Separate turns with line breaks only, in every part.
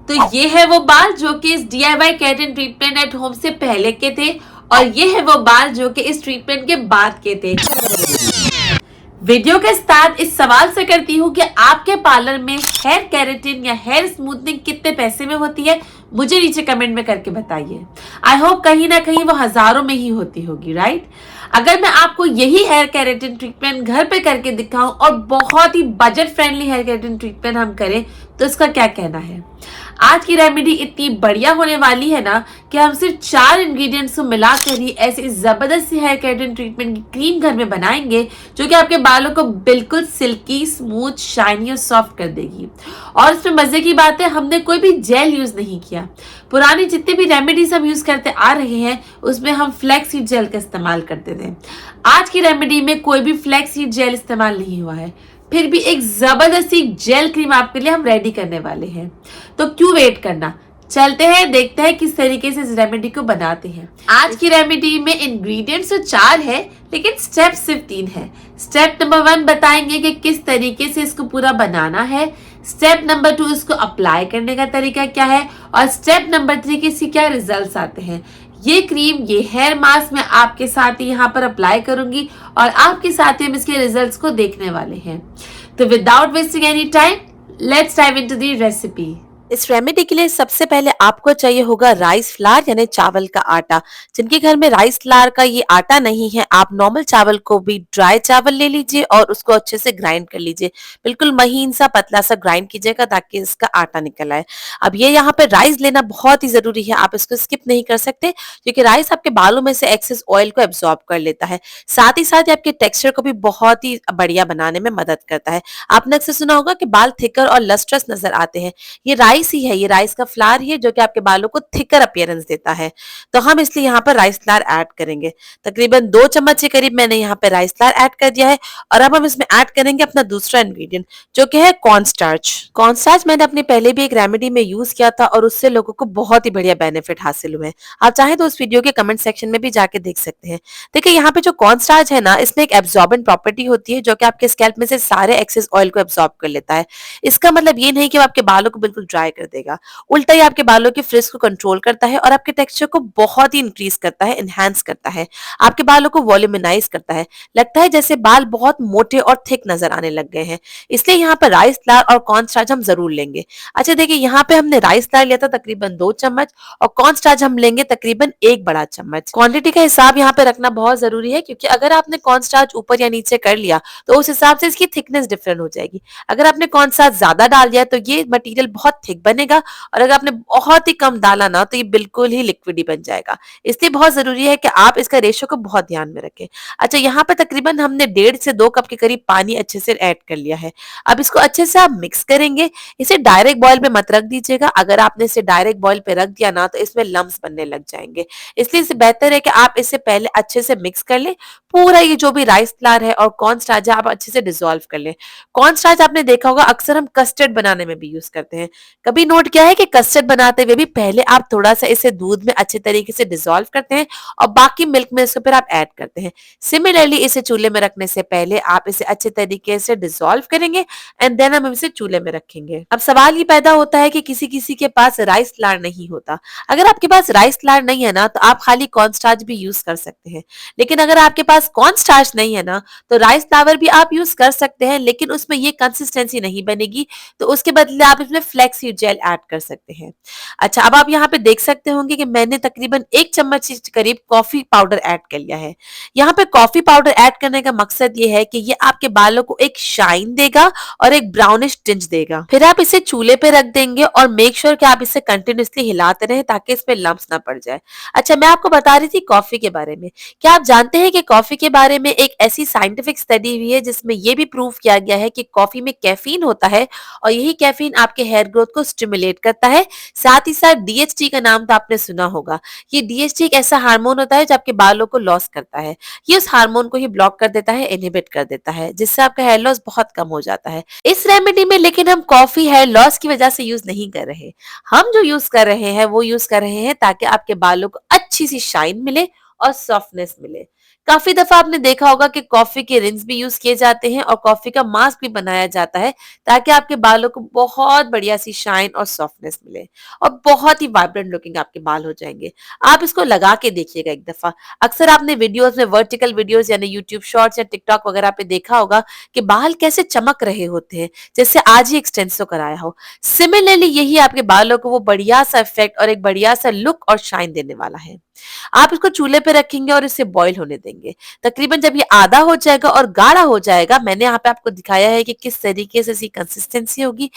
तो ये है वो बाल जो कि इस DIY keratin treatment at home से पहले के थे और ये है वो बाल जो कि इस ट्रीटमेंट के बाद के थे। वीडियो के स्टार्ट इस सवाल से करती हूँ कि आपके पार्लर में हेयर केराटिन या हेयर स्मूथनिंग कितने पैसे में होती है, मुझे नीचे कमेंट में करके बताइए। आई होप कहीं ना कहीं वो हजारों में ही होती होगी, राइट? अगर मैं आपको यही हेयर केराटिन ट्रीटमेंट घर पे करके दिखाऊं और बहुत ही budget friendly hair keratin treatment हम करें तो इसका क्या कहना है? आज की रेमेडी इतनी बढ़िया होने वाली है ना कि हम सिर्फ 4 इंग्रेडिएंट्स को मिलाकर ही ऐसी जबरदस्त सी हेयर केराटिन ट्रीटमेंट की क्रीम घर में बनाएंगे जो कि आपके बालों को बिल्कुल सिल्की, स्मूथ, शाइनी और सॉफ्ट कर देगी। और इसमें मजे की बात है, हमने कोई भी जेल यूज नहीं किया। पुरानी जितनी भी रेमेडीज हम यूज करते आ रहे हैं उसमें हम फ्लैक्स सीड जेल का इस्तेमाल करते थे। आज की रेमेडी में कोई भी फ्लैक्स सीड जेल इस्तेमाल नहीं हुआ है, फिर भी एक जबरदस्त सी जेल क्रीम आपके लिए हम रेडी करने वाले हैं। तो क्यों वेट करना, चलते हैं देखते हैं किस तरीके से इस रेमेडी को बनाते हैं। आज की रेमेडी में इंग्रेडिएंट्स तो 4 है लेकिन स्टेप सिर्फ 3 है। स्टेप नंबर 1 बताएंगे कि किस तरीके से इसको पूरा बनाना है। स्टेप नंबर 2 इसको अप्लाई करने का तरीका क्या है और स्टेप नंबर 3 के इससे क्या रिजल्ट्स आते हैं। ये क्रीम, ये हेयर मास्क मैं आपके साथ ही यहाँ पर अप्लाई करूंगी और आपके साथ ही हम इसके रिजल्ट्स को देखने वाले हैं। तो without wasting any time, let's dive into the recipe.
इस रेमेडी के लिए सबसे पहले आपको चाहिए होगा राइस फ्लावर यानी चावल का आटा। जिनके घर में राइस फ्लावर का ये आटा नहीं है, आप नॉर्मल चावल को भी ड्राई चावल ले लीजिए और उसको अच्छे से ग्राइंड कर लीजिए। बिल्कुल महीन सा पतला सा ग्राइंड कीजिएगा ताकि इसका आटा निकल आए। अब ये यहाँ पे राइस लेना बहुत ही जरूरी है, आप इसको स्किप नहीं कर सकते क्योंकि राइस आपके बालों में से एक्सेस ऑयल को एब्जॉर्ब कर लेता है। साथ ही साथ ये आपके टेक्सचर को भी बहुत ही बढ़िया बनाने में मदद करता है। आपने अक्सर सुना होगा कि बाल थिकर और लस्ट्रस नजर आते हैं, ये राइस ही है, ये राइस का फ्लावर ही है जो कि आपके बालों को थिकर अपीयरेंस देता है। तो हम इसलिए यहाँ पर राइस फ्लावर ऐड करेंगे। तकरीबन 2 चम्मच के करीब मैंने यहाँ पे राइस फ्लावर ऐड कर दिया है और अब हम इसमें ऐड करेंगे अपना दूसरा इंग्रेडिएंट जो कि है कॉर्न स्टार्च। कॉर्न स्टार्च मैंने अपने पहले भी एक रेमेडी में यूज किया था और उससे लोगों को बहुत ही बढ़िया बेनिफिट हासिल हुए हैं। आप चाहें तो उस वीडियो के कमेंट सेक्शन में भी जाके देख सकते हैं। देखिए यहाँ पे जो कॉर्न स्टार्च है ना, इसमें एक एब्जॉर्बेंट प्रॉपर्टी होती है जो कि आपके स्कैल्प में से सारे एक्सेस ऑयल को एब्जॉर्ब कर लेता है। इसका मतलब ये नहीं कि वो आपके बालों को बिल्कुल ड्राई कर देगा, उल्टा ही आपके बालों के फ्रिज को कंट्रोल करता है और आपके टेक्सचर को बहुत ही इंक्रीज करता है, एनहांस करता है, आपके बालों को वॉल्यूमिनाइज करता है। लगता है जैसे बाल बहुत मोटे और थिक नजर आने लग गए हैं। इसलिए यहाँ पर राइस फ्लावर और कॉर्न स्टार्च हम जरूर लेंगे। अच्छा देखिए यहाँ पे हमने राइस फ्लावर लिया था तकरीबन 2 चम्मच और कॉर्न स्टार्च हम लेंगे तकरीबन 1 बड़ा चम्मच। क्वांटिटी का हिसाब यहाँ पे रखना बहुत जरूरी है क्योंकि अगर आपने कॉर्न स्टार्च ऊपर या नीचे कर लिया तो उस हिसाब से इसकी थिकनेस डिफरेंट हो जाएगी। अगर आपने कॉर्न स्टार्च ज्यादा डाल दिया तो ये मटेरियल बहुत थिक बनेगा और अगर आपने बहुत ही कम डाला ना तो ये बिल्कुल ही लिक्विड ही बन जाएगा। इसलिए बहुत जरूरी है कि आप इसका रेशो को बहुत ध्यान में रखें। अच्छा यहाँ पे तकरीबन हमने 1.5 से 2 कप के करीब पानी अच्छे से ऐड कर लिया है। अब इसको अच्छे से आप मिक्स करेंगे। इसे डायरेक्ट बॉईल में मत रख दीजिएगा, अगर आपने इसे डायरेक्ट बॉईल पे रख दिया ना तो इसमें लम्स बनने लग जाएंगे। इसलिए इसे बेहतर है कि आप इसे पहले अच्छे से मिक्स कर लें। पूरा ये जो भी राइस फ्लावर है और कॉर्न स्टार्च है आप अच्छे से डिसॉल्व कर लें। कॉर्न स्टार्च आपने देखा होगा अक्सर हम कस्टर्ड बनाने में भी यूज करते हैं। कभी नोट किया है कि कस्टर्ड बनाते हुए भी पहले आप थोड़ा सा इसे दूध में अच्छे तरीके से डिसॉल्व करते हैं और बाकी मिल्क में इसको फिर आप ऐड करते हैं। सिमिलरली इसे चूल्हे में रखने से पहले आप इसे अच्छे तरीके से डिसॉल्व करेंगे एंड देन हम इसे चूल्हे में रखेंगे। अब सवाल ये पैदा होता है कि किसी किसी के पास राइस फ्लावर नहीं होता। अगर आपके पास राइस फ्लावर नहीं है ना तो आप खाली कॉर्न स्टार्च भी यूज कर सकते हैं। लेकिन अगर आपके पास कॉर्न स्टार्च नहीं है ना तो राइस फ्लावर भी आप यूज कर सकते हैं, लेकिन उसमें ये कंसिस्टेंसी नहीं बनेगी। तो उसके बदले आप इसमें फ्लैक्स सीड जेल ऐड कर सकते हैं। अच्छा अब आप यहाँ पे देख सकते होंगे कि मैंने तकरीबन 1 चम्मच के करीब कॉफी पाउडर ऐड कर लिया है। यहाँ पे कॉफी पाउडर ऐड करने का मकसद ये है कि ये आपके बालों को एक शाइन देगा और एक ब्राउनिश टिंज देगा। फिर आप इसे चूल्हे पे रख देंगे और मेक श्योर कि आप इसे कंटिन्यूअसली हिलाते रहें ताकि इसमें लम्स ना पड़ जाए। अच्छा मैं आपको बता रही थी कॉफी के बारे में। क्या आप जानते हैं कि कॉफी के बारे में एक ऐसी साइंटिफिक स्टडी हुई है जिसमें ये भी प्रूव किया गया है कि कॉफी में कैफीन होता है और यही कैफीन आपके हेयर ग्रोथ को स्टिमुलेट करता है। साथ ही साथ डीएचटी का नाम तो आपने सुना होगा। ये डीएचटी एक ऐसा हार्मोन होता है जो आपके बालों को लॉस करता है। ये उस हार्मोन को ही ब्लॉक कर देता है, इनहिबिट कर देता है, जिससे आपका हेयर लॉस बहुत कम हो जाता है। इस रेमेडी में लेकिन हम कॉफी हेयर लॉस की वजह से यूज नहीं कर रहे। हम जो यूज कर रहे हैं वो यूज कर रहे हैं ताकि आपके बालों को अच्छी सी शाइन मिले और सॉफ्टनेस मिले। काफी दफा आपने देखा होगा कि कॉफी के रिंस भी यूज किए जाते हैं और कॉफी का मास्क भी बनाया जाता है ताकि आपके बालों को बहुत बढ़िया सी शाइन और सॉफ्टनेस मिले और बहुत ही वाइब्रेंट लुकिंग आपके बाल हो जाएंगे। आप इसको लगा के देखिएगा एक दफा। अक्सर आपने वीडियोस में वर्टिकल वीडियोस यानी यूट्यूब शॉर्ट्स या टिकटॉक वगैरह पे देखा होगा कि बाल कैसे चमक रहे होते हैं, जैसे आज ही एक्सटेंसो कराया हो। सिमिलरली यही आपके बालों को वो बढ़िया सा इफेक्ट और एक बढ़िया सा लुक और शाइन देने वाला है। आप इसको चूल्हे पे रखेंगे और इसे बॉईल होने देंगे। तकरीबन जब ये आधा हो जाएगा और गाढ़ा हो जाएगा, मैंने यहाँ पे आपको दिखाया है कि किस तरीके से इसकी कंसिस्टेंसी होगी,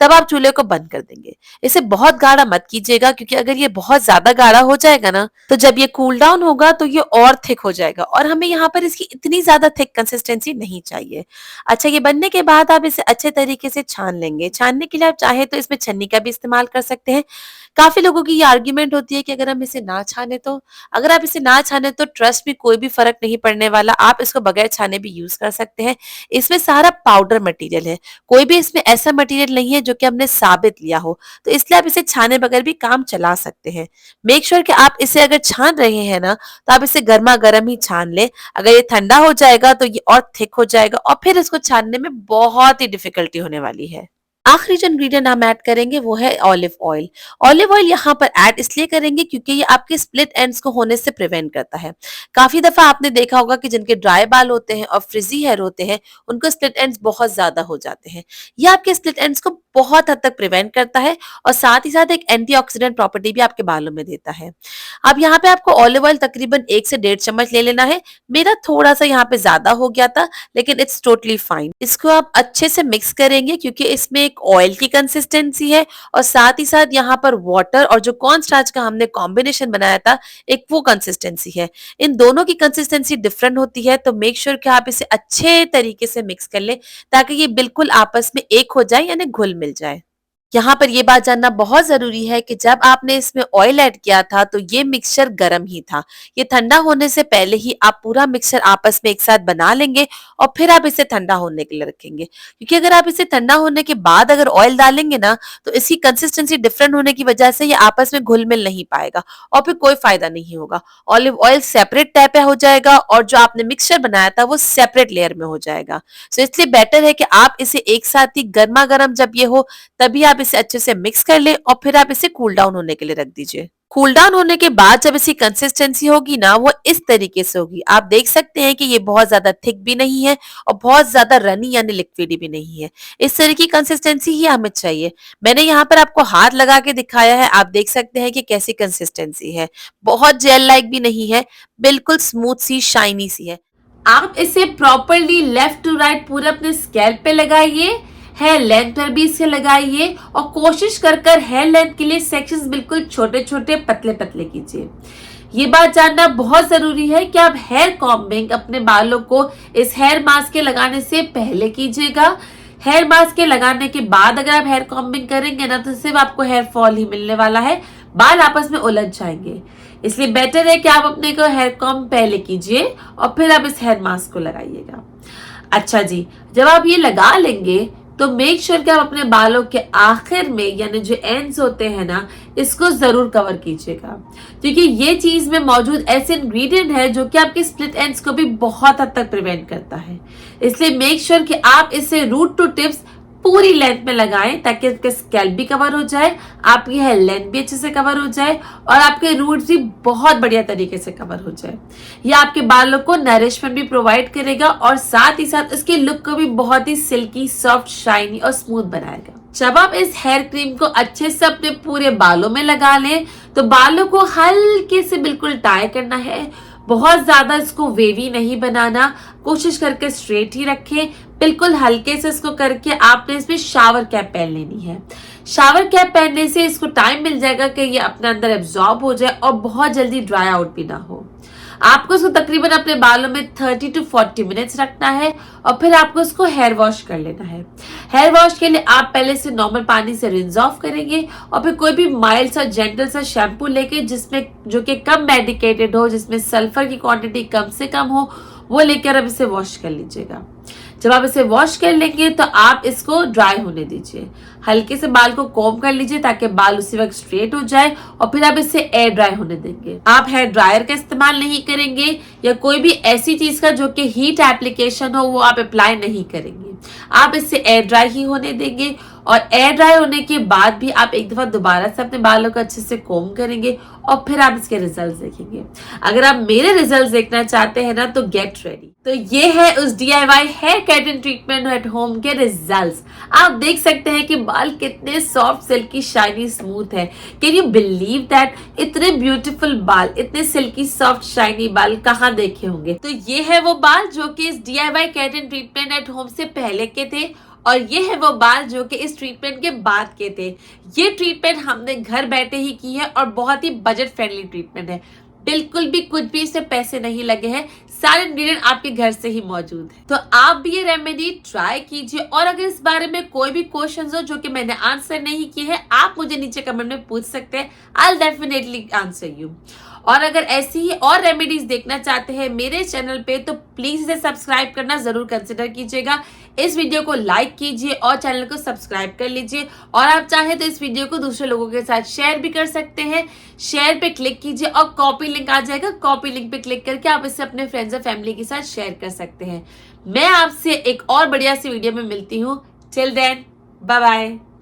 तब आप चूल्हे को बंद कर देंगे। इसे बहुत गाढ़ा मत कीजिएगा क्योंकि अगर ये बहुत ज्यादा गाढ़ा हो जाएगा ना, तो जब ये कूल डाउन होगा तो ये और थिक हो जाएगा और हमें यहाँ पर इसकी इतनी ज्यादा थिक कंसिस्टेंसी नहीं चाहिए। अच्छा, ये बनने के बाद आप इसे अच्छे तरीके से छान लेंगे। छानने के लिए आप चाहे तो इसमें छन्नी का भी इस्तेमाल कर सकते हैं। काफी लोगों की ये आर्ग्यूमेंट होती है कि अगर हम इसे ना छाने तो, अगर आप इसे ना छाने तो ट्रस्ट भी कोई भी फर्क नहीं पड़ने वाला, आप इसको बगैर छाने भी यूज कर सकते हैं। इसमें सारा पाउडर मटेरियल है, कोई भी इसमें ऐसा मटेरियल नहीं है जो कि हमने साबित लिया हो, तो इसलिए आप इसे छाने बगैर भी काम चला सकते हैं। मेक श्योर कि आप इसे अगर छान रहे हैं ना, तो आप इसे गर्मा गर्म ही छान लें। अगर ये ठंडा हो जाएगा तो ये और थिक हो जाएगा और फिर इसको छानने में बहुत ही डिफिकल्टी होने वाली है। आखिरी जो इंग्रेडिएंट हम ऐड करेंगे वो है ऑलिव ऑयल। ऑलिव ऑयल यहाँ पर ऐड इसलिए करेंगे क्योंकि ये आपके स्प्लिट एंड्स को होने से प्रिवेंट करता है। काफी दफा आपने देखा होगा कि जिनके ड्राई बाल होते हैं और फ्रिजी हेयर होते हैं, उनको स्प्लिट एंड्स बहुत ज्यादा हो जाते हैं। ये आपके स्प्लिट एंड्स को बहुत हद तक प्रिवेंट करता है और साथ ही साथ एक एंटीऑक्सीडेंट प्रॉपर्टी भी आपके बालों में देता है। अब यहाँ पे आपको ऑलिव ऑयल तकरीबन 1 से 1.5 चम्मच ले लेना है। मेरा थोड़ा सा यहाँ पे ज्यादा हो गया था, लेकिन इट्स टोटली फाइन। इसको आप अच्छे से मिक्स करेंगे क्योंकि इसमें एक ऑयल की कंसिस्टेंसी है और साथ ही साथ यहाँ पर वाटर और जो कॉर्न स्टार्च का हमने कॉम्बिनेशन बनाया था, एक वो कंसिस्टेंसी है। इन दोनों की कंसिस्टेंसी डिफरेंट होती है, तो मेक श्योर कि आप इसे अच्छे तरीके से मिक्स कर लें ताकि ये बिल्कुल आपस में एक हो जाए यानी घुल मिल जाए। यहाँ पर ये बात जानना बहुत जरूरी है कि जब आपने इसमें ऑयल ऐड किया था तो ये मिक्सचर गर्म ही था। ये ठंडा होने से पहले ही आप पूरा मिक्सचर आपस में एक साथ बना लेंगे और फिर आप इसे ठंडा होने के लिए रखेंगे, क्योंकि अगर आप इसे ठंडा होने के बाद अगर ऑयल डालेंगे ना, तो इसकी कंसिस्टेंसी डिफरेंट होने की वजह से ये आपस में घुल मिल नहीं पाएगा और फिर कोई फायदा नहीं होगा। ऑलिव ऑयल सेपरेट टाइप पे हो जाएगा और जो आपने मिक्सचर बनाया था वो सेपरेट लेयर में हो जाएगा। सो इसलिए बेटर है कि आप इसे एक साथ ही गर्मा गर्म जब ये हो तभी आप इसे अच्छे से मिक्स कर ले और फिर आप इसे कूल डाउन होने के लिए रख दीजिए। कूल डाउन होने के बाद जब इसकी कंसिस्टेंसी होगी ना, वो इस तरीके से होगी। आप देख सकते हैं कि ये बहुत ज्यादा थिक भी नहीं है और बहुत ज्यादा रनी यानी लिक्विडी भी नहीं है। इस तरह की कंसिस्टेंसी ही हमें चाहिए। मैंने यहाँ पर आपको हाथ लगा के दिखाया है, आप देख सकते हैं कि कैसी कंसिस्टेंसी है। बहुत जेल लाइक भी नहीं है, बिल्कुल स्मूथ सी शाइनी सी है।
आप इसे प्रॉपरली लेफ्ट टू राइट पूरे अपने स्कैल्प पे लगाइए, हेयर लेंथ पर भी इसे लगाइए और कोशिश कर हेयर लेंथ के लिए सेक्शंस बिल्कुल छोटे छोटे पतले पतले कीजिए। ये बात जानना बहुत जरूरी है कि आप हेयर कॉम्बिंग अपने बालों को इस हेयर मास्क के लगाने से पहले कीजिएगा। हेयर मास्क के लगाने के बाद अगर आप हेयर कॉम्बिंग करेंगे ना, तो सिर्फ आपको हेयर फॉल ही मिलने वाला है, बाल आपस में उलझ जाएंगे। इसलिए बेटर है कि आप अपने को हेयर कॉम्ब पहले कीजिए और फिर आप इस हेयर मास्क को लगाइएगा। अच्छा जी, जब आप ये लगा लेंगे तो मेक श्योर कि आप अपने बालों के आखिर में यानी जो एंड्स होते हैं ना, इसको जरूर कवर कीजिएगा, क्योंकि ये चीज में मौजूद ऐसे इंग्रेडिएंट है जो कि आपके स्प्लिट एंड्स को भी बहुत हद तक प्रिवेंट करता है। इसलिए मेक श्योर कि आप इसे रूट टू टिप्स पूरी लेंथ में लगाएं ताकि आपके स्कैल्प भी कवर हो जाए, आपकी हेयर लेंथ भी अच्छे से कवर हो जाए और आपके रूट्स भी बहुत बढ़िया तरीके से कवर हो जाए। यह आपके बालों को नरिशमेंट भी प्रोवाइड करेगा और साथ ही साथ इसके लुक को भी बहुत ही सिल्की, सॉफ्ट, शाइनी और स्मूथ बनाएगा। जब आप इस हेयर क्रीम को अच्छे से अपने पूरे बालों में लगा लें तो बालों को हल्के से बिल्कुल टाई करना है, बहुत ज्यादा इसको वेवी नहीं बनाना, कोशिश करके स्ट्रेट ही रखें। बिल्कुल हल्के से इसको करके आपने इसमें शावर कैप पहन लेनी है। शावर कैप पहनने से इसको टाइम मिल जाएगा कि ये अपने अंदर एब्जॉर्ब हो जाए और बहुत जल्दी ड्राई आउट भी ना हो। आपको इसको तकरीबन अपने बालों में 30 to 40 मिनट्स रखना है और फिर आपको इसको हेयर वॉश कर लेना है। हेयर वॉश के लिए आप पहले से नॉर्मल पानी से रिंस ऑफ करेंगे और फिर कोई भी माइल्ड सा जेंटल सा शैम्पू लेके जिसमें जो कि कम मेडिकेटेड हो, जिसमें सल्फर की क्वांटिटी कम से कम हो, वो लेकर अब इसे वॉश कर लीजिएगा। जब आप इसे वॉश कर लेंगे तो आप इसको ड्राई होने दीजिए। हल्के से बाल को कॉम्ब कर लीजिए ताकि बाल उसी वक्त स्ट्रेट हो जाए और फिर आप इसे एयर ड्राई होने देंगे। आप हेयर ड्रायर का इस्तेमाल नहीं करेंगे या कोई भी ऐसी चीज का जो कि हीट एप्लीकेशन हो वो आप अप्लाई नहीं करेंगे। आप इसे एयर ड्राई ही होने देंगे और एयर ड्राई होने के बाद भी आप एक दफा दोबारा से अपने बालों को अच्छे से कॉम्ब करेंगे और फिर आप इसके रिजल्ट देखेंगे। अगर आप मेरे रिजल्ट देखना चाहते हैं ना तो गेट रेडी। तो ये है उस DIY hair keratin treatment at home के रिजल्ट्स। आप देख सकते हैं कि बाल कितने सॉफ्ट, सिल्की, शाइनी, स्मूथ है। Can you believe that? इतने ब्यूटीफुल बाल, इतने सिल्की, सॉफ्ट, शाइनी बाल कहाँ देखे होंगे। तो ये है वो बाल जो कि इस DIY keratin treatment at home से पहले के थे और ये है वो बाल जो कि इस ट्रीटमेंट के बाद के थे। ये ट्रीटमेंट हमने घर बैठे ही की है और बहुत ही बजट फ्रेंडली ट्रीटमेंट है। बिल्कुल भी कुछ भी इससे पैसे नहीं लगे हैं, सारे इंग्रेडिएंट आपके घर से ही मौजूद है। तो आप भी ये रेमेडी ट्राई कीजिए और अगर इस बारे में कोई भी क्वेश्चंस हो जो कि मैंने आंसर नहीं किए हैं, आप मुझे नीचे कमेंट में पूछ सकते हैं। I will definitely answer you. और अगर ऐसी ही और रेमेडीज देखना चाहते हैं मेरे चैनल पे तो प्लीज इसे सब्सक्राइब करना जरूर कंसिडर कीजिएगा। इस वीडियो को लाइक कीजिए और चैनल को सब्सक्राइब कर लीजिए और आप चाहे तो इस वीडियो को दूसरे लोगों के साथ शेयर भी कर सकते हैं। शेयर पे क्लिक कीजिए और कॉपी लिंक आ जाएगा, कॉपी लिंक पे क्लिक करके आप इसे अपने फ्रेंड्स और फैमिली के साथ शेयर कर सकते हैं। मैं आपसे एक और बढ़िया सी वीडियो में मिलती हूँ। Till then, bye bye.